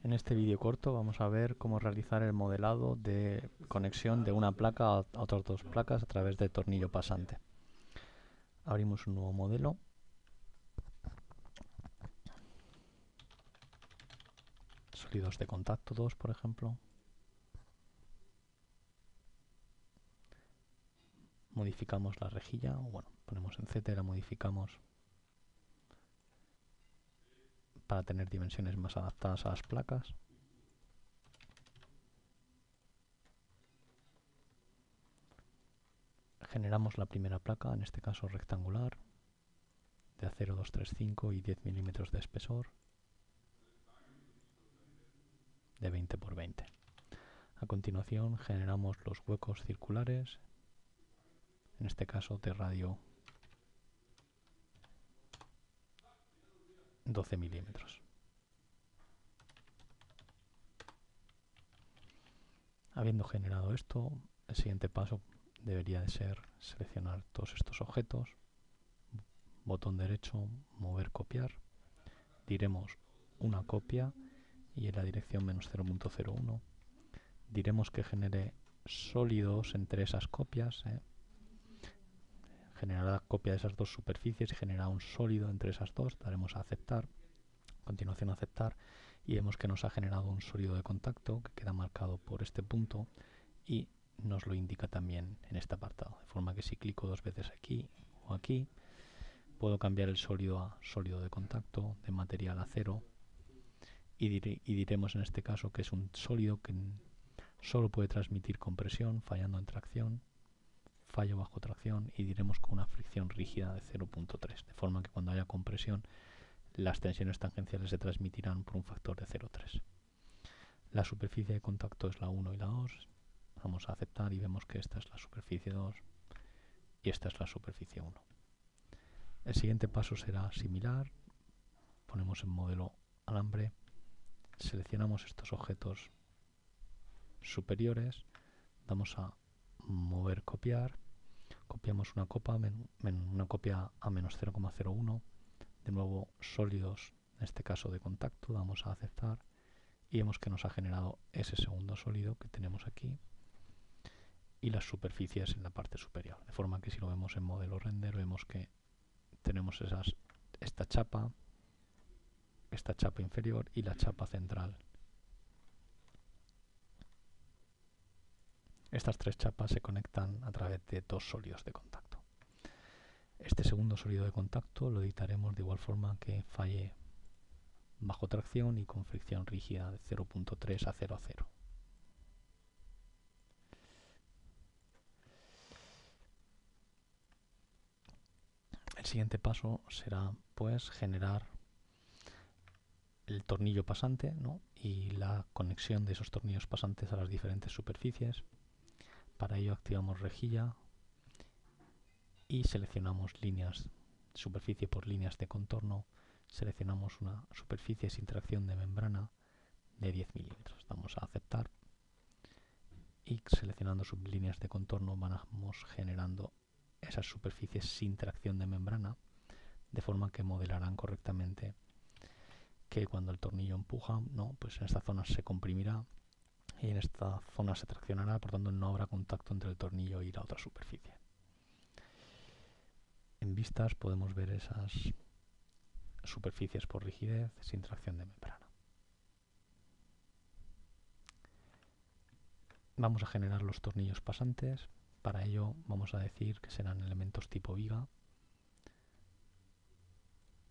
En este vídeo corto vamos a ver cómo realizar el modelado de conexión de una placa a otras dos placas a través de tornillo pasante. Abrimos un nuevo modelo. Sólidos de contacto 2, por ejemplo. Modificamos la rejilla, o bueno, ponemos en Z y la modificamos para tener dimensiones más adaptadas a las placas. Generamos la primera placa, en este caso rectangular, de acero 235 y 10 milímetros de espesor, de 20 por 20. A continuación generamos los huecos circulares, en este caso de radio 12 milímetros. Habiendo generado esto, el siguiente paso debería de ser seleccionar todos estos objetos, botón derecho, mover, copiar, diremos una copia y en la dirección menos 0.01 diremos que genere sólidos entre esas copias, generará copia de esas dos superficies y generará un sólido entre esas dos, daremos a aceptar, a continuación a aceptar y vemos que nos ha generado un sólido de contacto que queda marcado por este punto y nos lo indica también en este apartado, de forma que si clico dos veces aquí o aquí puedo cambiar el sólido a sólido de contacto, de material a acero y diremos en este caso que es un sólido que solo puede transmitir compresión fallando en tracción, fallo bajo tracción y diremos con una fricción rígida de 0.3, de forma que cuando haya compresión las tensiones tangenciales se transmitirán por un factor de 0.3. La superficie de contacto es la 1 y la 2. Vamos a aceptar y vemos que esta es la superficie 2 y esta es la superficie 1. El siguiente paso será similar. Ponemos en modelo alambre, seleccionamos estos objetos superiores, damos a mover, copiar, copiamos una copia a menos 0,01, de nuevo sólidos, en este caso de contacto, damos a aceptar y vemos que nos ha generado ese segundo sólido que tenemos aquí y las superficies en la parte superior, de forma que si lo vemos en modelo render vemos que tenemos esta chapa inferior y la chapa central. Estas tres chapas se conectan a través de dos sólidos de contacto. Este segundo sólido de contacto lo editaremos de igual forma que falle bajo tracción y con fricción rígida de 0.3 a 0,0. El siguiente paso será pues generar el tornillo pasante, ¿no? Y la conexión de esos tornillos pasantes a las diferentes superficies. Para ello activamos rejilla y seleccionamos líneas, superficie por líneas de contorno. Seleccionamos una superficie sin tracción de membrana de 10 milímetros. Damos a aceptar y seleccionando sublíneas de contorno vamos generando esas superficies sin tracción de membrana, de forma que modelarán correctamente que cuando el tornillo empuja, ¿no? Pues en esta zona se comprimirá y en esta zona se traccionará, por tanto no habrá contacto entre el tornillo y la otra superficie. En vistas podemos ver esas superficies por rigidez sin tracción de membrana. Vamos a generar los tornillos pasantes. Para ello vamos a decir que serán elementos tipo viga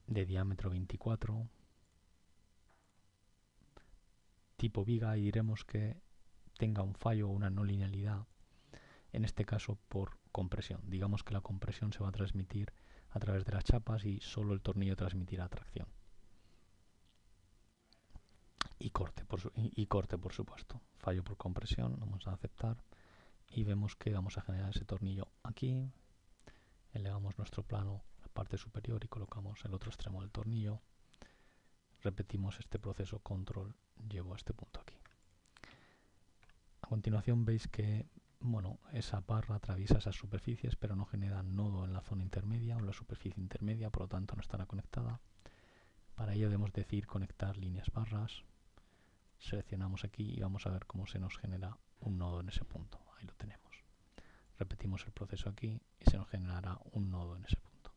de diámetro 24, tipo viga, y diremos que tenga un fallo o una no linealidad, en este caso por compresión. Digamos que la compresión se va a transmitir a través de las chapas y solo el tornillo transmitirá tracción. Y corte, por supuesto. Fallo por compresión, vamos a aceptar y vemos que vamos a generar ese tornillo aquí. Elevamos nuestro plano a la parte superior y colocamos el otro extremo del tornillo. Repetimos este proceso, control, llevo a este punto aquí. A continuación veis que esa barra atraviesa esas superficies pero no genera nodo en la zona intermedia o en la superficie intermedia, por lo tanto no estará conectada. Para ello debemos decir conectar líneas barras, seleccionamos aquí y vamos a ver cómo se nos genera un nodo en ese punto. Ahí lo tenemos. Repetimos el proceso aquí y se nos generará un nodo en ese punto.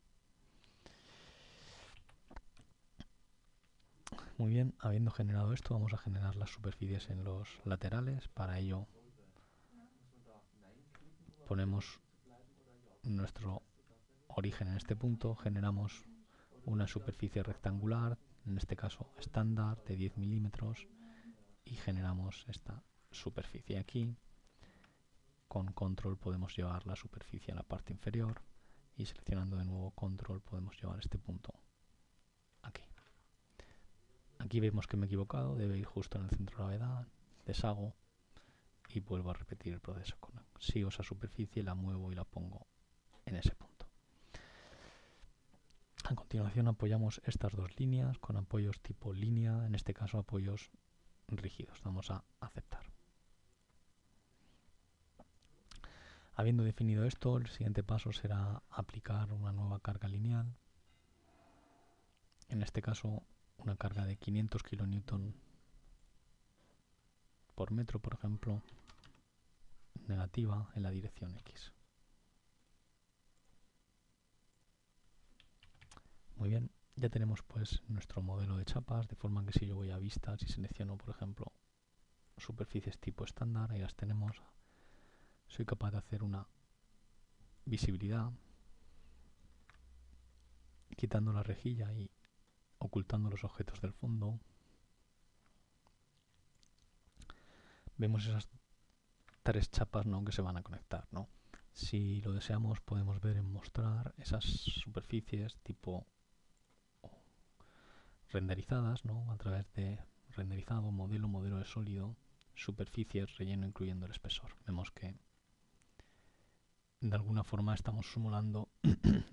Muy bien, habiendo generado esto, vamos a generar las superficies en los laterales. Para ello ponemos nuestro origen en este punto, generamos una superficie rectangular, en este caso estándar, de 10 milímetros, y generamos esta superficie aquí. Con control podemos llevar la superficie a la parte inferior y seleccionando de nuevo control podemos llevar este punto aquí. Aquí vemos que me he equivocado, debe ir justo en el centro de gravedad, deshago y vuelvo a repetir el proceso. Sigo esa superficie, la muevo y la pongo en ese punto. A continuación apoyamos estas dos líneas con apoyos tipo línea, en este caso apoyos rígidos. Vamos a aceptar. Habiendo definido esto, el siguiente paso será aplicar una nueva carga lineal. En este caso, una carga de 500 kN por metro, por ejemplo, negativa en la dirección X. Muy bien, ya tenemos pues nuestro modelo de chapas, de forma que si yo voy a vistas y selecciono, por ejemplo, superficies tipo estándar, ahí las tenemos, soy capaz de hacer una visibilidad quitando la rejilla y ocultando los objetos del fondo. Vemos esas tres chapas, ¿no?, que se van a conectar, ¿no? Si lo deseamos podemos ver en mostrar esas superficies tipo renderizadas, ¿no?, a través de renderizado, modelo de sólido, superficies, relleno incluyendo el espesor. Vemos que de alguna forma estamos simulando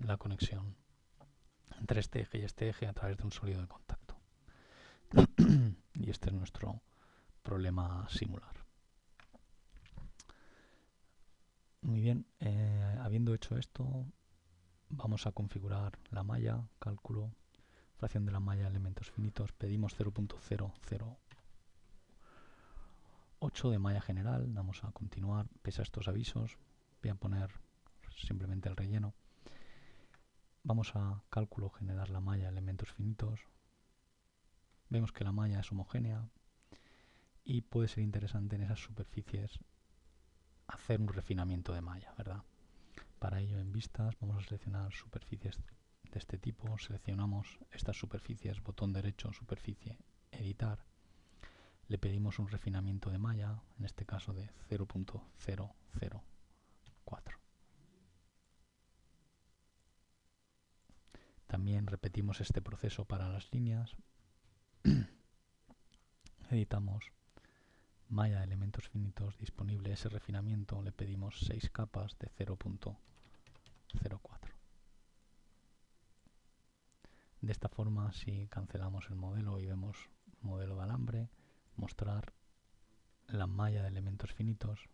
la conexión entre este eje y este eje a través de un sólido de contacto. Y este es nuestro problema simular. Muy bien, habiendo hecho esto, vamos a configurar la malla, cálculo, fracción de la malla, elementos finitos. Pedimos 0.008 de malla general, damos a continuar. Pese a estos avisos, voy a poner simplemente el relleno. Vamos a cálculo, generar la malla, elementos finitos. Vemos que la malla es homogénea y puede ser interesante en esas superficies hacer un refinamiento de malla, ¿verdad? Para ello, en vistas, vamos a seleccionar superficies de este tipo. Seleccionamos estas superficies, botón derecho, superficie, editar. Le pedimos un refinamiento de malla, en este caso de 0.004. También repetimos este proceso para las líneas. Editamos malla de elementos finitos disponible. Ese refinamiento le pedimos 6 capas de 0.04. De esta forma, si cancelamos el modelo y vemos modelo de alambre, mostrar la malla de elementos finitos,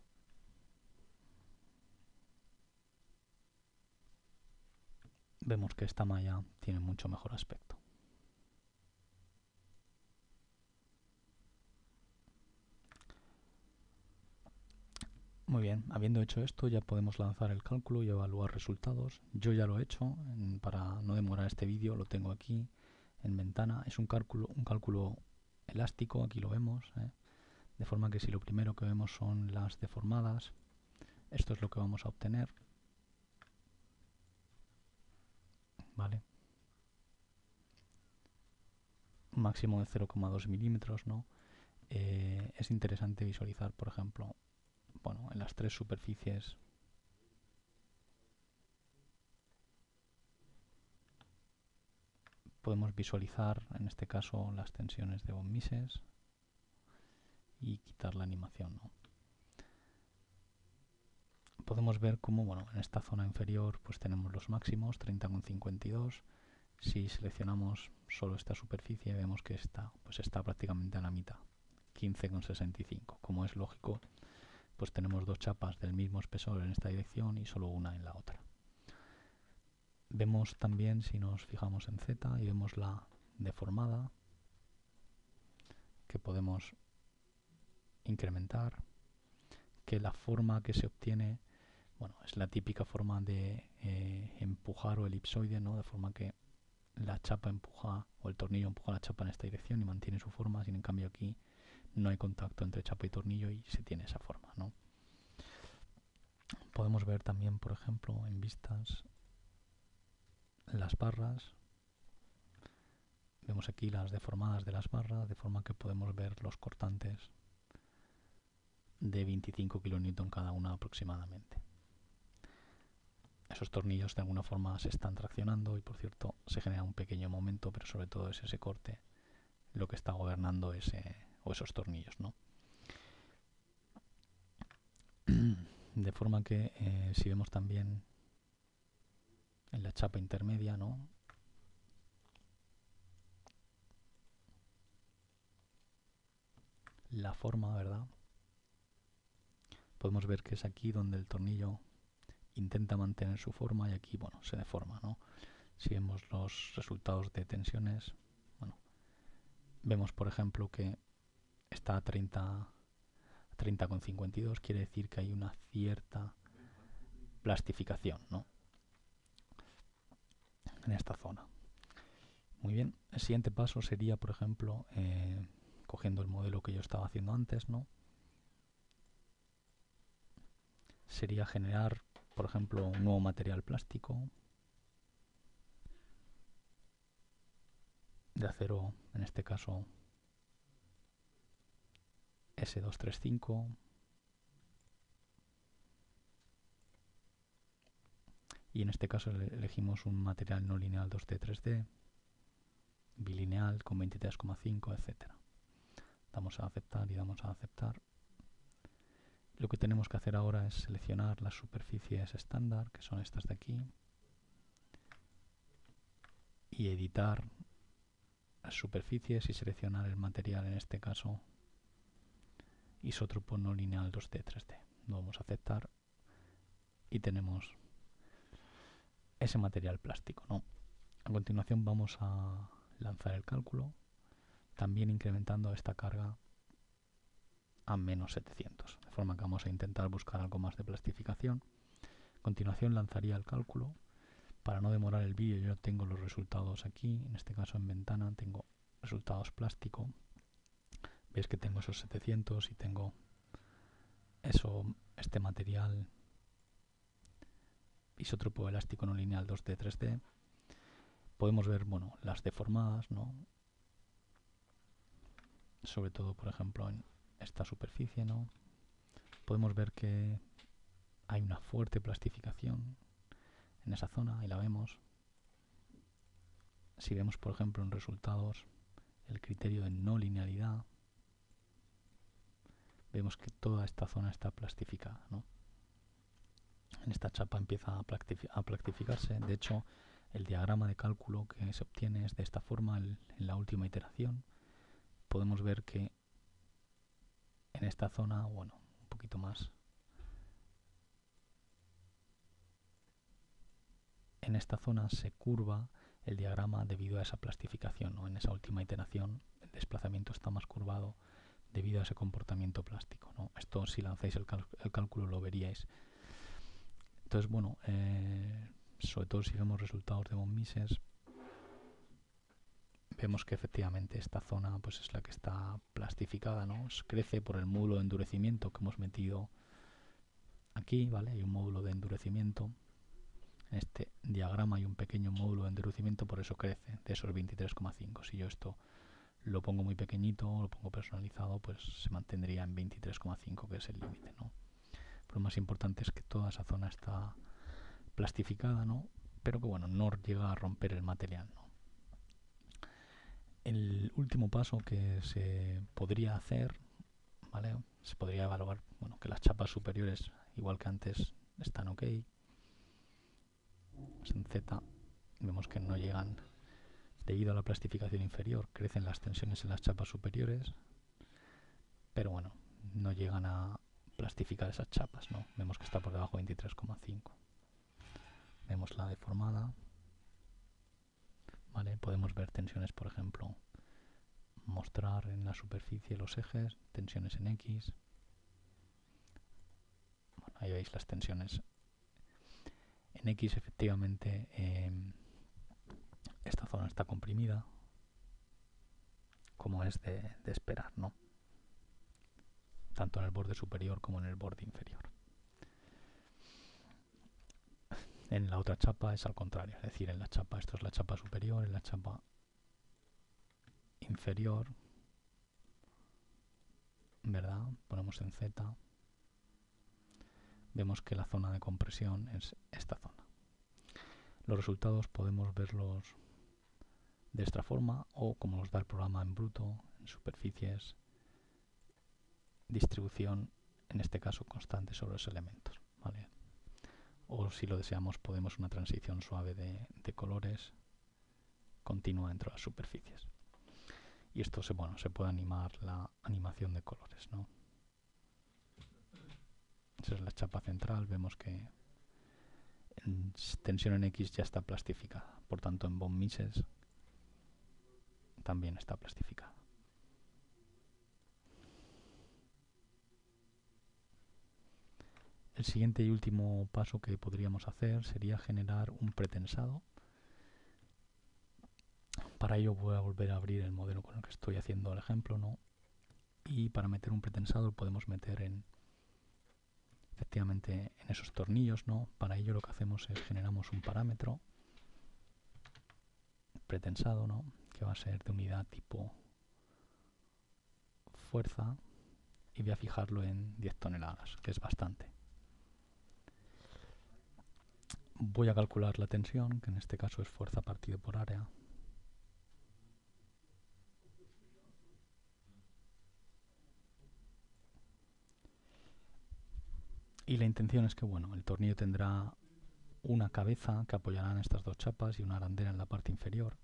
vemos que esta malla tiene mucho mejor aspecto. Muy bien, habiendo hecho esto ya podemos lanzar el cálculo y evaluar resultados. Yo ya lo he hecho, para no demorar este vídeo lo tengo aquí en ventana. Es un cálculo elástico, aquí lo vemos, de forma que si lo primero que vemos son las deformadas, esto es lo que vamos a obtener, ¿vale? Un máximo de 0,2 milímetros, ¿no? Es interesante visualizar, por ejemplo, bueno, en las tres superficies podemos visualizar, en este caso, las tensiones de von Mises y quitar la animación, ¿no? Podemos ver cómo, bueno, en esta zona inferior pues tenemos los máximos, 30,52. Si seleccionamos solo esta superficie vemos que pues está prácticamente a la mitad, 15,65. Como es lógico, pues tenemos dos chapas del mismo espesor en esta dirección y solo una en la otra. Vemos también, si nos fijamos en Z y vemos la deformada, que podemos incrementar, que la forma que se obtiene, bueno, es la típica forma de empujar o elipsoide, ¿no? De forma que la chapa empuja o el tornillo empuja la chapa en esta dirección y mantiene su forma, sin en cambio aquí no hay contacto entre chapa y tornillo y se tiene esa forma, ¿no? Podemos ver también, por ejemplo, en vistas las barras. Vemos aquí las deformadas de las barras, de forma que podemos ver los cortantes de 25 kN cada una aproximadamente. Esos tornillos de alguna forma se están traccionando y, por cierto, se genera un pequeño momento, pero sobre todo es ese corte lo que está gobernando esos tornillos, ¿no? De forma que si vemos también en la chapa intermedia, ¿no? La forma, ¿verdad? Podemos ver que es aquí donde el tornillo intenta mantener su forma y aquí, bueno, se deforma, ¿no? Si vemos los resultados de tensiones, bueno, vemos por ejemplo que está a 30,52, quiere decir que hay una cierta plastificación, ¿no? En esta zona. Muy bien, el siguiente paso sería, por ejemplo, cogiendo el modelo que yo estaba haciendo antes, ¿no? Sería generar, por ejemplo, un nuevo material plástico de acero, en este caso S235, y en este caso elegimos un material no lineal 2D 3D, bilineal con 23,5, etcétera. Damos a aceptar y damos a aceptar. Lo que tenemos que hacer ahora es seleccionar las superficies estándar, que son estas de aquí, y editar las superficies y seleccionar el material, en este caso isótropo no lineal 2D 3D. Vamos a aceptar y tenemos ese material plástico, ¿no? A continuación vamos a lanzar el cálculo, también incrementando esta carga a menos 700, de forma que vamos a intentar buscar algo más de plastificación. A continuación lanzaría el cálculo. Para no demorar el vídeo, yo tengo los resultados aquí, en este caso en ventana tengo resultados plástico. Veis que tengo esos 700 y tengo este material isótropo elástico no lineal 2D 3D. Podemos ver, bueno, las deformadas, ¿no? Sobre todo, por ejemplo, en esta superficie, ¿no? Podemos ver que hay una fuerte plastificación en esa zona y la vemos. Si vemos, por ejemplo, en resultados el criterio de no linealidad, vemos que toda esta zona está plastificada, ¿no? En esta chapa empieza a plastificarse. De hecho, el diagrama de cálculo que se obtiene es de esta forma en la última iteración. Podemos ver que en esta zona, bueno, un poquito más, en esta zona se curva el diagrama debido a esa plastificación, ¿no? En esa última iteración el desplazamiento está más curvado debido a ese comportamiento plástico, ¿no? Esto, si lanzáis el cálculo, lo veríais. Entonces, bueno, sobre todo si vemos resultados de von Mises, vemos que efectivamente esta zona pues es la que está plastificada, ¿no? Crece por el módulo de endurecimiento que hemos metido aquí, ¿vale? Hay un módulo de endurecimiento. En este diagrama hay un pequeño módulo de endurecimiento, por eso crece de esos 23,5. Si yo esto lo pongo muy pequeñito, lo pongo personalizado, pues se mantendría en 23,5, que es el límite, ¿no? Pero lo más importante es que toda esa zona está plastificada, ¿no? Pero que, bueno, no llega a romper el material, ¿no? El último paso que se podría hacer, ¿vale? Se podría evaluar, bueno, que las chapas superiores, igual que antes, están ok. Pues en Z vemos que no llegan, debido a la plastificación inferior, crecen las tensiones en las chapas superiores, pero bueno, no llegan a plastificar esas chapas, ¿no? Vemos que está por debajo de 23,5. Vemos la deformada, ¿vale? Podemos ver tensiones, por ejemplo, mostrar en la superficie los ejes, tensiones en X. Bueno, ahí veis las tensiones en X. Efectivamente esta zona está comprimida, como es de esperar, ¿no? Tanto en el borde superior como en el borde inferior. En la otra chapa es al contrario, es decir, en la chapa, esto es la chapa superior, en la chapa inferior, ¿verdad? Ponemos en Z, vemos que la zona de compresión es esta zona. Los resultados podemos verlos de esta forma o como nos da el programa en bruto, en superficies, distribución, en este caso constante sobre los elementos, ¿vale? O si lo deseamos podemos una transición suave de colores continua entre las superficies. Y esto se puede animar la animación de colores, ¿no? Esa es la chapa central, vemos que en tensión en X ya está plastificada, por tanto en von Mises también está plastificada. El siguiente y último paso que podríamos hacer sería generar un pretensado. Para ello voy a volver a abrir el modelo con el que estoy haciendo el ejemplo, ¿no? Y para meter un pretensado lo podemos meter efectivamente en esos tornillos, ¿no? Para ello lo que hacemos es generamos un parámetro pretensado, ¿no? Que va a ser de unidad tipo fuerza y voy a fijarlo en 10 toneladas, que es bastante. Voy a calcular la tensión, que en este caso es fuerza partido por área. Y la intención es que, bueno, el tornillo tendrá una cabeza que apoyará en estas dos chapas y una arandela en la parte inferior.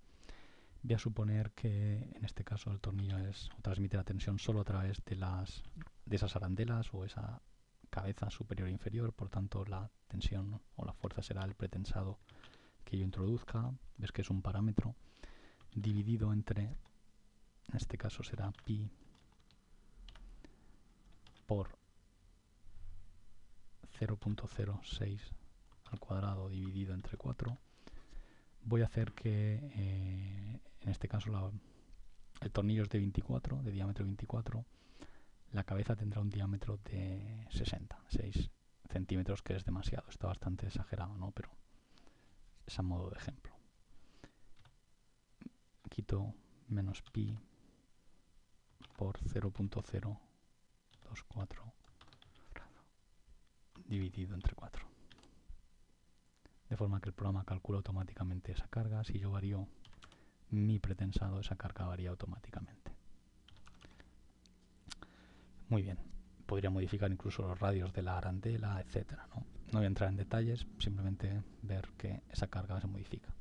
Voy a suponer que en este caso el tornillo transmite la tensión solo a través de esas arandelas o esa cabeza superior e inferior, por tanto la tensión o la fuerza será el pretensado que yo introduzca. Ves que es un parámetro dividido entre, en este caso será pi por 0.06 al cuadrado dividido entre 4. Voy a hacer que en este caso el tornillo es de 24, de diámetro 24. La cabeza tendrá un diámetro de 6 centímetros, que es demasiado. Está bastante exagerado, ¿no? Pero es a modo de ejemplo. Quito menos pi por 0.024 dividido entre 4. De forma que el programa calcula automáticamente esa carga. Si yo varío mi pretensado, esa carga varía automáticamente. Muy bien. Podría modificar incluso los radios de la arandela, etcétera, ¿no? No voy a entrar en detalles, simplemente ver que esa carga se modifica.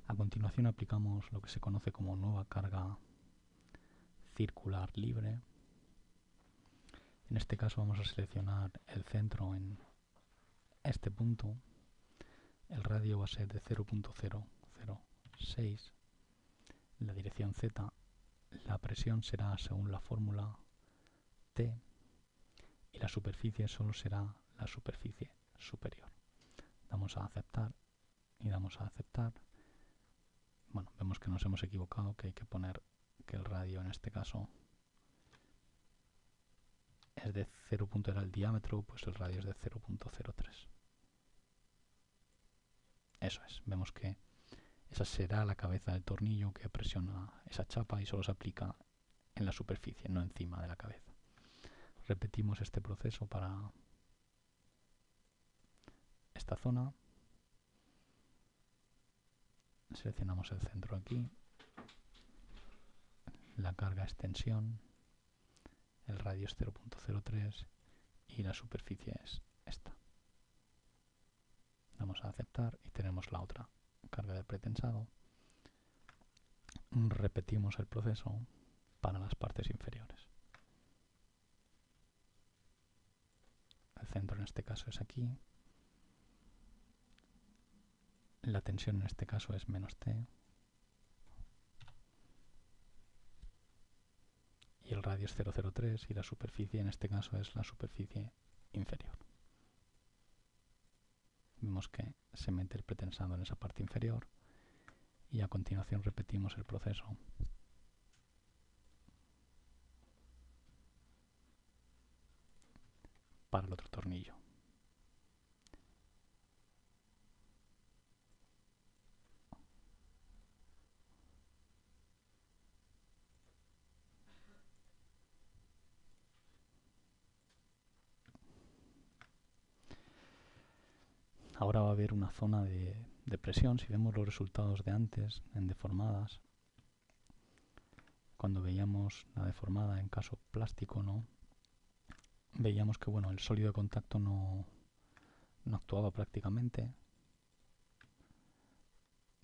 A continuación aplicamos lo que se conoce como nueva carga circular libre. En este caso vamos a seleccionar el centro en este punto. El radio va a ser de 0.006. La dirección Z. La presión será según la fórmula T. Y la superficie solo será la superficie superior. Damos a aceptar y damos a aceptar. Bueno, vemos que nos hemos equivocado, que hay que poner que el radio en este caso es de 0. Era el diámetro, pues el radio es de 0.03. Eso es, vemos que esa será la cabeza del tornillo que presiona esa chapa y solo se aplica en la superficie, no encima de la cabeza. Repetimos este proceso para esta zona. Seleccionamos el centro aquí. La carga es tensión. El radio es 0.03 y la superficie es esta. Damos a aceptar y tenemos la otra carga de pretensado. Repetimos el proceso para las partes inferiores. El centro en este caso es aquí. La tensión en este caso es menos T. radio es 0,03 y la superficie en este caso es la superficie inferior. Vemos que se mete el pretensado en esa parte inferior y a continuación repetimos el proceso para el otro tornillo. Ahora va a haber una zona de presión. Si vemos los resultados de antes en deformadas, cuando veíamos la deformada en caso plástico, ¿no? Veíamos que bueno, el sólido de contacto no actuaba prácticamente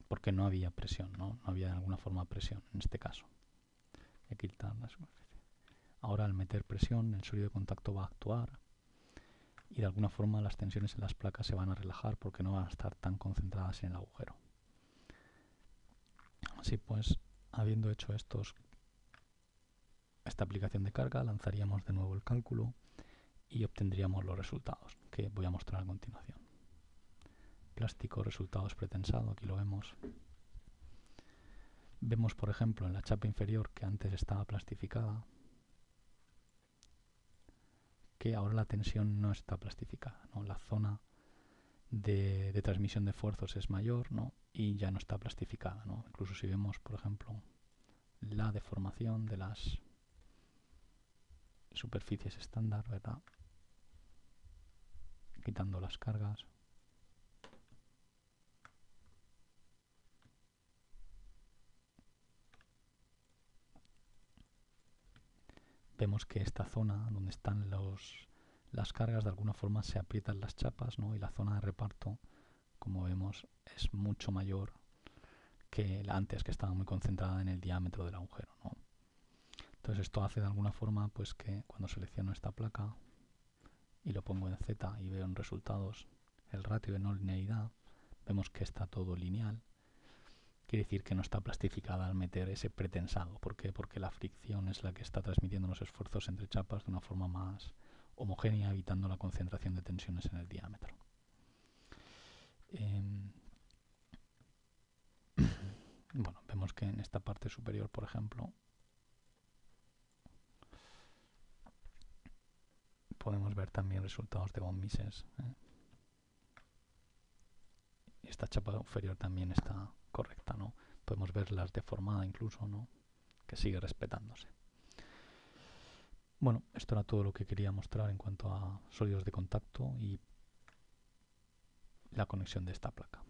porque no había presión, ¿no? No había de alguna forma presión en este caso. Hay que quitar la superficie. Ahora al meter presión el sólido de contacto va a actuar y de alguna forma las tensiones en las placas se van a relajar porque no van a estar tan concentradas en el agujero. Así pues, habiendo hecho esta aplicación de carga, lanzaríamos de nuevo el cálculo y obtendríamos los resultados que voy a mostrar a continuación. Plástico, resultados pretensado, aquí lo vemos. Vemos, por ejemplo, en la chapa inferior que antes estaba plastificada, que ahora la tensión no está plastificada, ¿no? La zona de transmisión de fuerzas es mayor, ¿no? Y ya no está plastificada, ¿no? Incluso si vemos, por ejemplo, la deformación de las superficies estándar, ¿verdad? Quitando las cargas. Vemos que esta zona donde están las cargas de alguna forma se aprietan las chapas, ¿no? Y la zona de reparto, como vemos, es mucho mayor que la antes, que estaba muy concentrada en el diámetro del agujero, ¿no? Entonces esto hace de alguna forma pues que cuando selecciono esta placa y lo pongo en Z y veo en resultados el ratio de no linealidad, vemos que está todo lineal. Quiere decir que no está plastificada al meter ese pretensado. ¿Por qué? Porque la fricción es la que está transmitiendo los esfuerzos entre chapas de una forma más homogénea, evitando la concentración de tensiones en el diámetro. Bueno, vemos que en esta parte superior, por ejemplo, podemos ver también resultados de von Mises. Esta chapa inferior también está correcta, ¿no? Podemos verlas deformada incluso, ¿no? Que sigue respetándose. Bueno, esto era todo lo que quería mostrar en cuanto a sólidos de contacto y la conexión de esta placa.